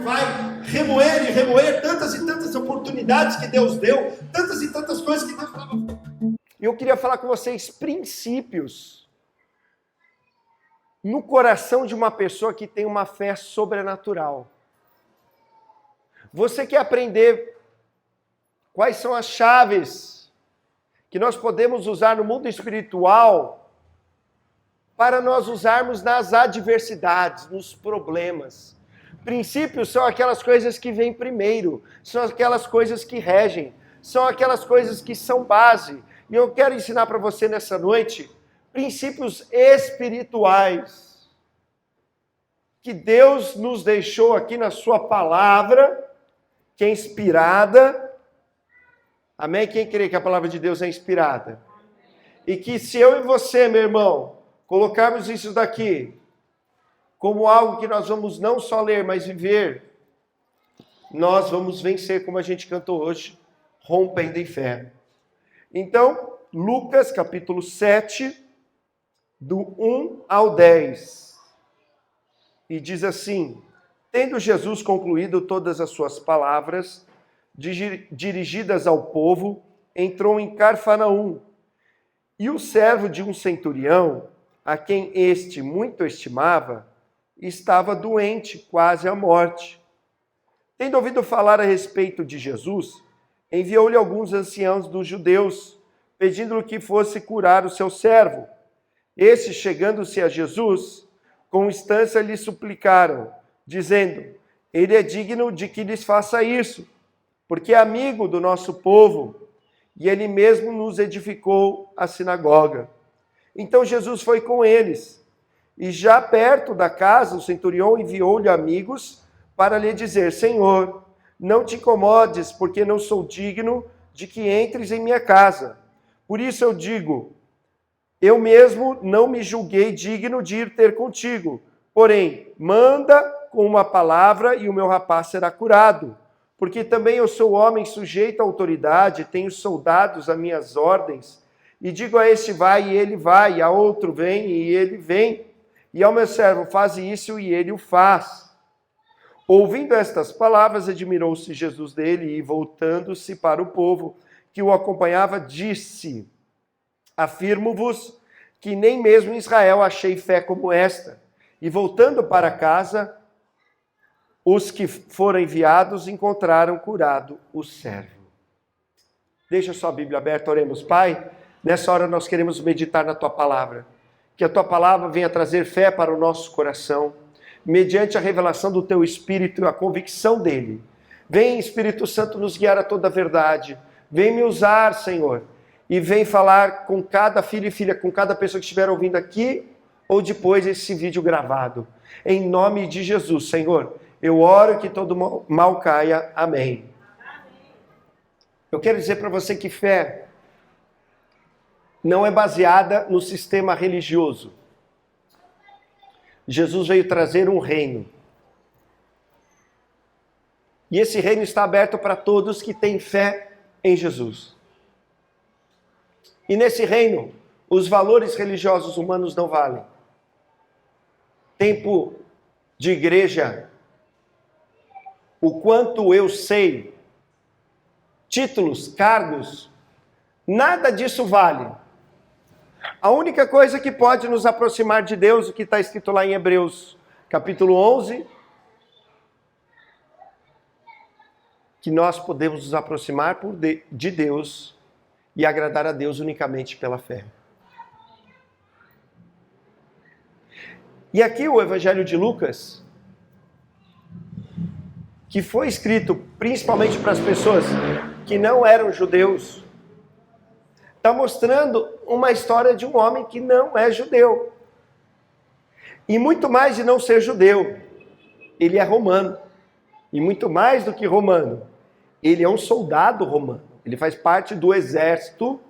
vai remoer e remoer tantas e tantas oportunidades que Deus deu, tantas e tantas coisas que Deus estava. E eu queria falar com vocês princípios no coração de uma pessoa que tem uma fé sobrenatural. Você quer aprender quais são as chaves que nós podemos usar no mundo espiritual para nós usarmos nas adversidades, nos problemas. Princípios são aquelas coisas que vêm primeiro, são aquelas coisas que regem, são aquelas coisas que são base. E eu quero ensinar para você nessa noite princípios espirituais que Deus nos deixou aqui na sua palavra, que é inspirada. Amém? Quem crê que a palavra de Deus é inspirada? E que se eu e você, meu irmão, colocarmos isso daqui como algo que nós vamos não só ler, mas viver, nós vamos vencer, como a gente cantou hoje, rompendo em fé. Então, Lucas capítulo 7, do 1 ao 10. E diz assim: tendo Jesus concluído todas as suas palavras, dirigidas ao povo, entrou em Cafarnaum. E o servo de um centurião, a quem este muito estimava, estava doente, quase à morte. Tendo ouvido falar a respeito de Jesus, enviou-lhe alguns anciãos dos judeus, pedindo-lhe que fosse curar o seu servo. Estes, chegando-se a Jesus, com instância lhe suplicaram, dizendo: ele é digno de que lhes faça isso, porque é amigo do nosso povo, e ele mesmo nos edificou a sinagoga. Então Jesus foi com eles, e já perto da casa, o centurião enviou-lhe amigos para lhe dizer: Senhor, não te incomodes, porque não sou digno de que entres em minha casa. Por isso eu digo, eu mesmo não me julguei digno de ir ter contigo. Porém, manda com uma palavra e o meu rapaz será curado. Porque também eu sou homem sujeito à autoridade, tenho soldados a minhas ordens. E digo a este vai e ele vai, e a outro vem e ele vem. E ao meu servo faz isso e ele o faz. Ouvindo estas palavras, admirou-se Jesus dele e, voltando-se para o povo que o acompanhava, disse: afirmo-vos que nem mesmo em Israel achei fé como esta. E voltando para casa, os que foram enviados encontraram curado o servo. Deixa sua Bíblia aberta, oremos. Pai, nessa hora nós queremos meditar na tua palavra. Que a tua palavra venha trazer fé para o nosso coração, mediante a revelação do teu Espírito e a convicção dele. Vem, Espírito Santo, nos guiar a toda a verdade. Vem me usar, Senhor, e vem falar com cada filho e filha, com cada pessoa que estiver ouvindo aqui ou depois esse vídeo gravado. Em nome de Jesus, Senhor, eu oro que todo mal caia. Amém. Eu quero dizer para você que fé não é baseada no sistema religioso. Jesus veio trazer um reino. E esse reino está aberto para todos que têm fé em Jesus. E nesse reino, os valores religiosos humanos não valem. Tempo de igreja, o quanto eu sei, títulos, cargos, nada disso vale. A única coisa que pode nos aproximar de Deus, o que está escrito lá em Hebreus, capítulo 11, que nós podemos nos aproximar de Deus e agradar a Deus unicamente pela fé. E aqui o Evangelho de Lucas, que foi escrito principalmente para as pessoas que não eram judeus, está mostrando uma história de um homem que não é judeu. E muito mais de não ser judeu, ele é romano. E muito mais do que romano, ele é um soldado romano. Ele faz parte do exército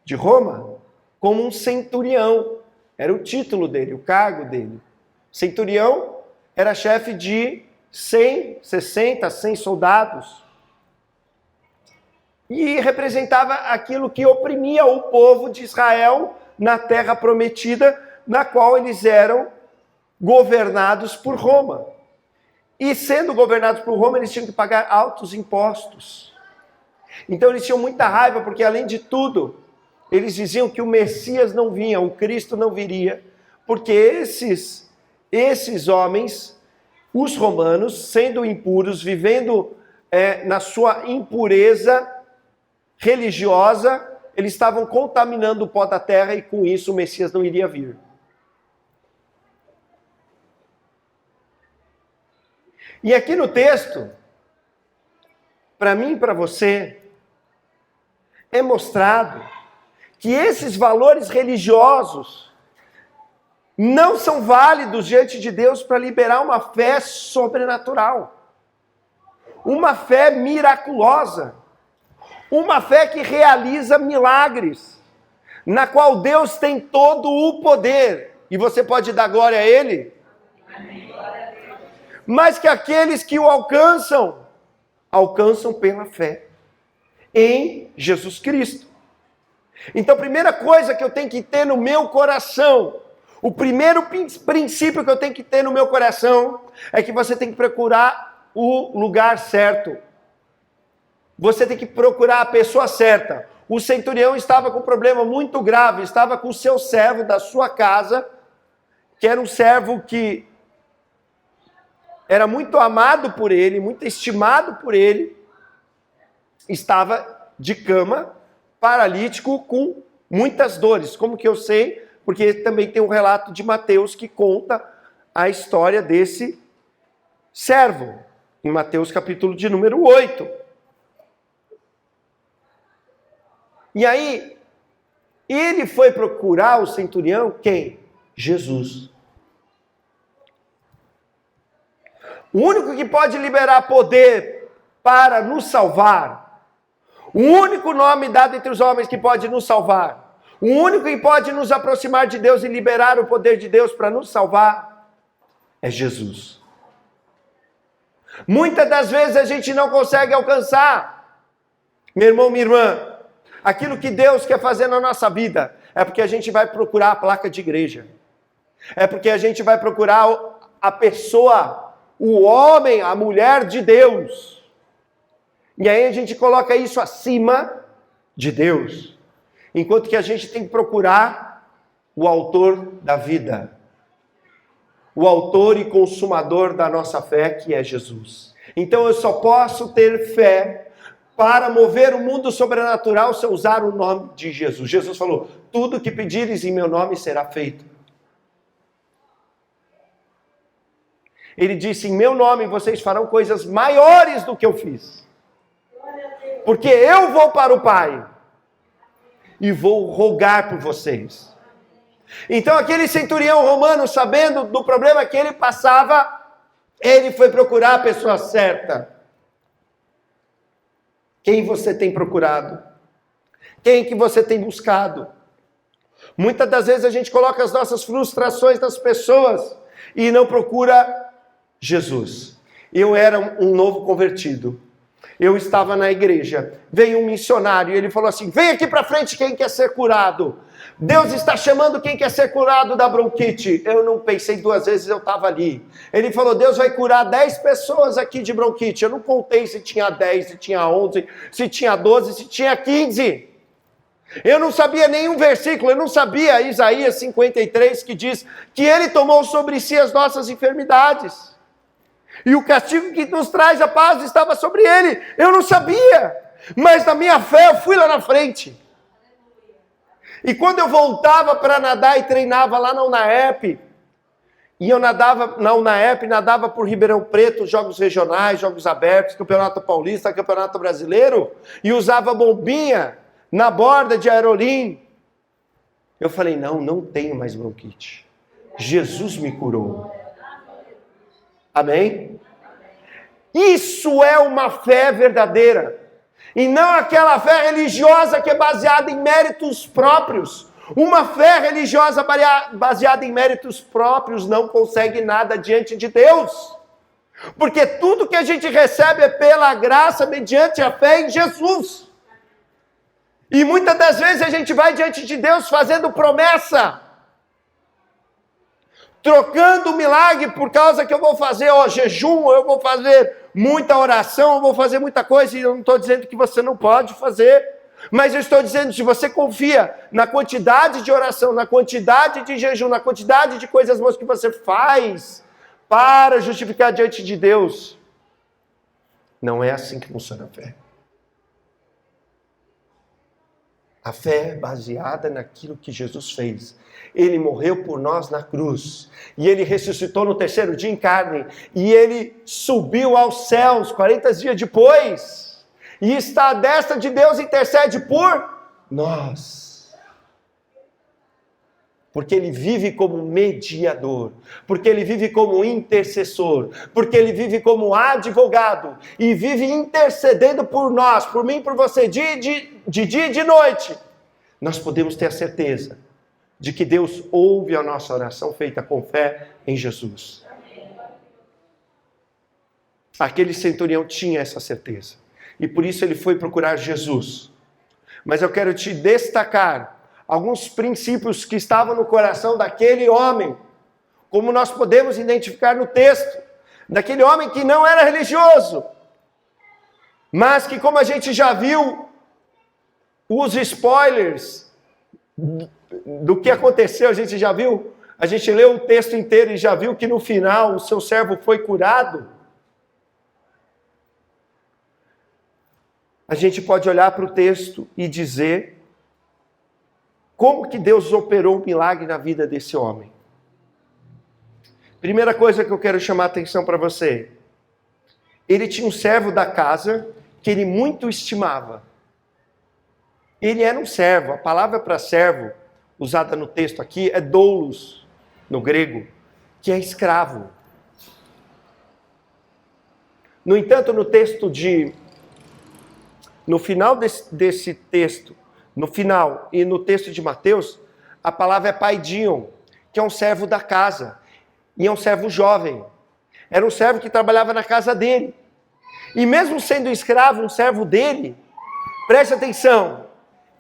de Roma, como um centurião. Era o título dele, o cargo dele. Centurião era chefe de 100 soldados. E representava aquilo que oprimia o povo de Israel na terra prometida, na qual eles eram governados por Roma. E sendo governados por Roma, eles tinham que pagar altos impostos. Então eles tinham muita raiva, porque além de tudo, eles diziam que o Messias não vinha, o Cristo não viria, porque esses homens, os romanos, sendo impuros, vivendo na sua impureza religiosa, eles estavam contaminando o pó da terra e com isso o Messias não iria vir. E aqui no texto, para mim e para você, é mostrado que esses valores religiosos não são válidos diante de Deus para liberar uma fé sobrenatural, uma fé miraculosa, uma fé que realiza milagres, na qual Deus tem todo o poder, e você pode dar glória a Ele, mas que aqueles que o alcançam pela fé em Jesus Cristo. Então, a primeira coisa que eu tenho que ter no meu coração, o primeiro princípio que eu tenho que ter no meu coração, é que você tem que procurar o lugar certo. Você tem que procurar a pessoa certa. O centurião estava com um problema muito grave, estava com o seu servo da sua casa, que era um servo que era muito amado por ele, muito estimado por ele, estava de cama, paralítico, com muitas dores. Como que eu sei? Porque também tem um relato de Mateus que conta a história desse servo, em Mateus capítulo de número 8. E aí, ele foi procurar o centurião, quem? Jesus. O único que pode liberar poder para nos salvar, o único nome dado entre os homens que pode nos salvar, o único que pode nos aproximar de Deus e liberar o poder de Deus para nos salvar, é Jesus. Muitas das vezes a gente não consegue alcançar, meu irmão, minha irmã, aquilo que Deus quer fazer na nossa vida, é porque a gente vai procurar a placa de igreja, é porque a gente vai procurar a pessoa, o homem, a mulher de Deus. E aí a gente coloca isso acima de Deus. Enquanto que a gente tem que procurar o autor da vida. O autor e consumador da nossa fé, que é Jesus. Então eu só posso ter fé para mover o mundo sobrenatural se eu usar o nome de Jesus. Jesus falou, tudo que pedires em meu nome será feito. Ele disse, em meu nome vocês farão coisas maiores do que eu fiz. Porque eu vou para o Pai e vou rogar por vocês. Então aquele centurião romano, sabendo do problema que ele passava, ele foi procurar a pessoa certa. Quem você tem procurado? Quem que você tem buscado? Muitas das vezes a gente coloca as nossas frustrações nas pessoas e não procura Jesus. Eu era um novo convertido. Eu estava na igreja. Veio um missionário e ele falou assim, vem aqui para frente quem quer ser curado. Deus está chamando quem quer ser curado da bronquite. Eu não pensei duas vezes, eu estava ali. Ele falou, Deus vai curar 10 pessoas aqui de bronquite. Eu não contei se tinha 10, se tinha 11, se tinha 12, se tinha 15. Eu não sabia nenhum versículo, eu não sabia Isaías 53 que diz que ele tomou sobre si as nossas enfermidades. E o castigo que nos traz a paz estava sobre ele. Eu não sabia, mas na minha fé eu fui lá na frente. E quando eu voltava para nadar e treinava lá na UNAEP, e eu nadava na UNAEP, nadava por Ribeirão Preto, jogos regionais, jogos abertos, Campeonato Paulista, Campeonato Brasileiro, e usava bombinha na borda de aerolim. Eu falei, não tenho mais bronquite. Jesus me curou. Amém? Isso é uma fé verdadeira. E não aquela fé religiosa que é baseada em méritos próprios. Uma fé religiosa baseada em méritos próprios não consegue nada diante de Deus. Porque tudo que a gente recebe é pela graça, mediante a fé em Jesus. E muitas das vezes a gente vai diante de Deus fazendo promessa. trocando o milagre por causa que eu vou fazer jejum, eu vou fazer muita oração, eu vou fazer muita coisa, e eu não estou dizendo que você não pode fazer, mas eu estou dizendo, se você confia na quantidade de oração, na quantidade de jejum, na quantidade de coisas boas que você faz para justificar diante de Deus, não é assim que funciona a fé. A fé é baseada naquilo que Jesus fez. Ele morreu por nós na cruz. E Ele ressuscitou no terceiro dia em carne. E Ele subiu aos céus 40 dias depois. E está à destra de Deus e intercede por nós. Porque Ele vive como mediador. Porque Ele vive como intercessor. Porque Ele vive como advogado. E vive intercedendo por nós, por mim e por você, de dia e de noite. Nós podemos ter a certeza de que Deus ouve a nossa oração feita com fé em Jesus. Aquele centurião tinha essa certeza. E por isso ele foi procurar Jesus. Mas eu quero te destacar alguns princípios que estavam no coração daquele homem. Como nós podemos identificar no texto. Daquele homem que não era religioso. Mas que, como a gente já viu, os spoilers do que aconteceu, a gente já viu, a gente leu o texto inteiro e já viu que no final o seu servo foi curado. A gente pode olhar para o texto e dizer como que Deus operou um milagre na vida desse homem. Primeira coisa que eu quero chamar a atenção para você. Ele tinha um servo da casa que ele muito estimava. Ele era um servo. A palavra para servo, usada no texto aqui, é doulos, no grego, que é escravo. No entanto, no final desse texto, no final e no texto de Mateus, a palavra é paidion, que é um servo da casa. E é um servo jovem. Era um servo que trabalhava na casa dele. E mesmo sendo escravo, um servo dele, preste atenção,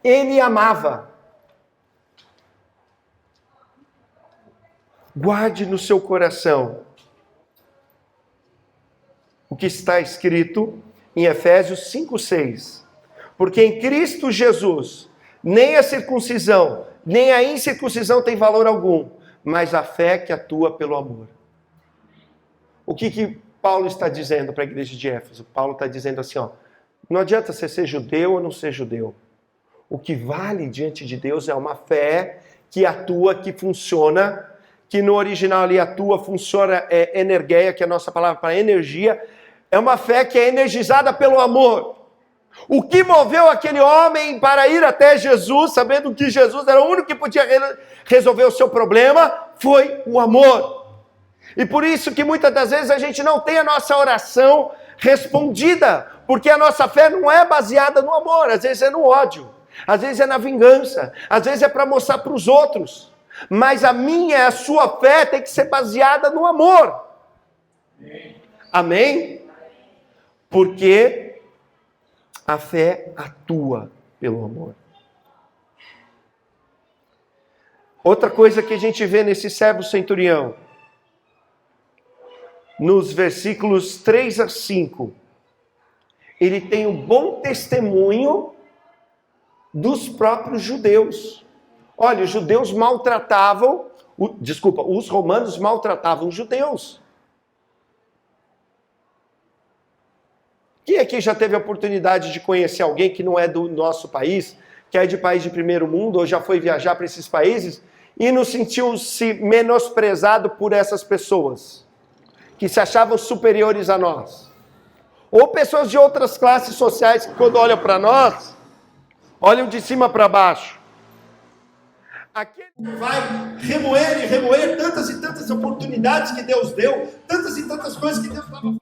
ele amava. Guarde no seu coração o que está escrito em Efésios 5:6. Porque em Cristo Jesus, nem a circuncisão, nem a incircuncisão tem valor algum, mas a fé que atua pelo amor. O que Paulo está dizendo para a igreja de Éfeso? Paulo está dizendo assim, não adianta você ser judeu ou não ser judeu. O que vale diante de Deus é uma fé que atua, que funciona, que no original ali atua, funciona, é energeia, que é a nossa palavra para energia. É uma fé que é energizada pelo amor. O que moveu aquele homem para ir até Jesus, sabendo que Jesus era o único que podia resolver o seu problema, foi o amor. E por isso que muitas das vezes a gente não tem a nossa oração respondida, porque a nossa fé não é baseada no amor, às vezes é no ódio, às vezes é na vingança, às vezes é para mostrar para os outros. Mas a minha, a sua fé tem que ser baseada no amor. Amém? Porque a fé atua pelo amor. Outra coisa que a gente vê nesse servo centurião, nos versículos 3 a 5, ele tem um bom testemunho dos próprios judeus. Olha, os judeus maltratavam, os romanos maltratavam os judeus. Quem aqui já teve a oportunidade de conhecer alguém que não é do nosso país, que é de país de primeiro mundo, ou já foi viajar para esses países, e não sentiu-se menosprezado por essas pessoas, que se achavam superiores a nós? Ou pessoas de outras classes sociais que quando olham para nós, olham de cima para baixo. Aquele vai remoer e remoer tantas e tantas oportunidades que Deus deu, tantas e tantas coisas que Deus estava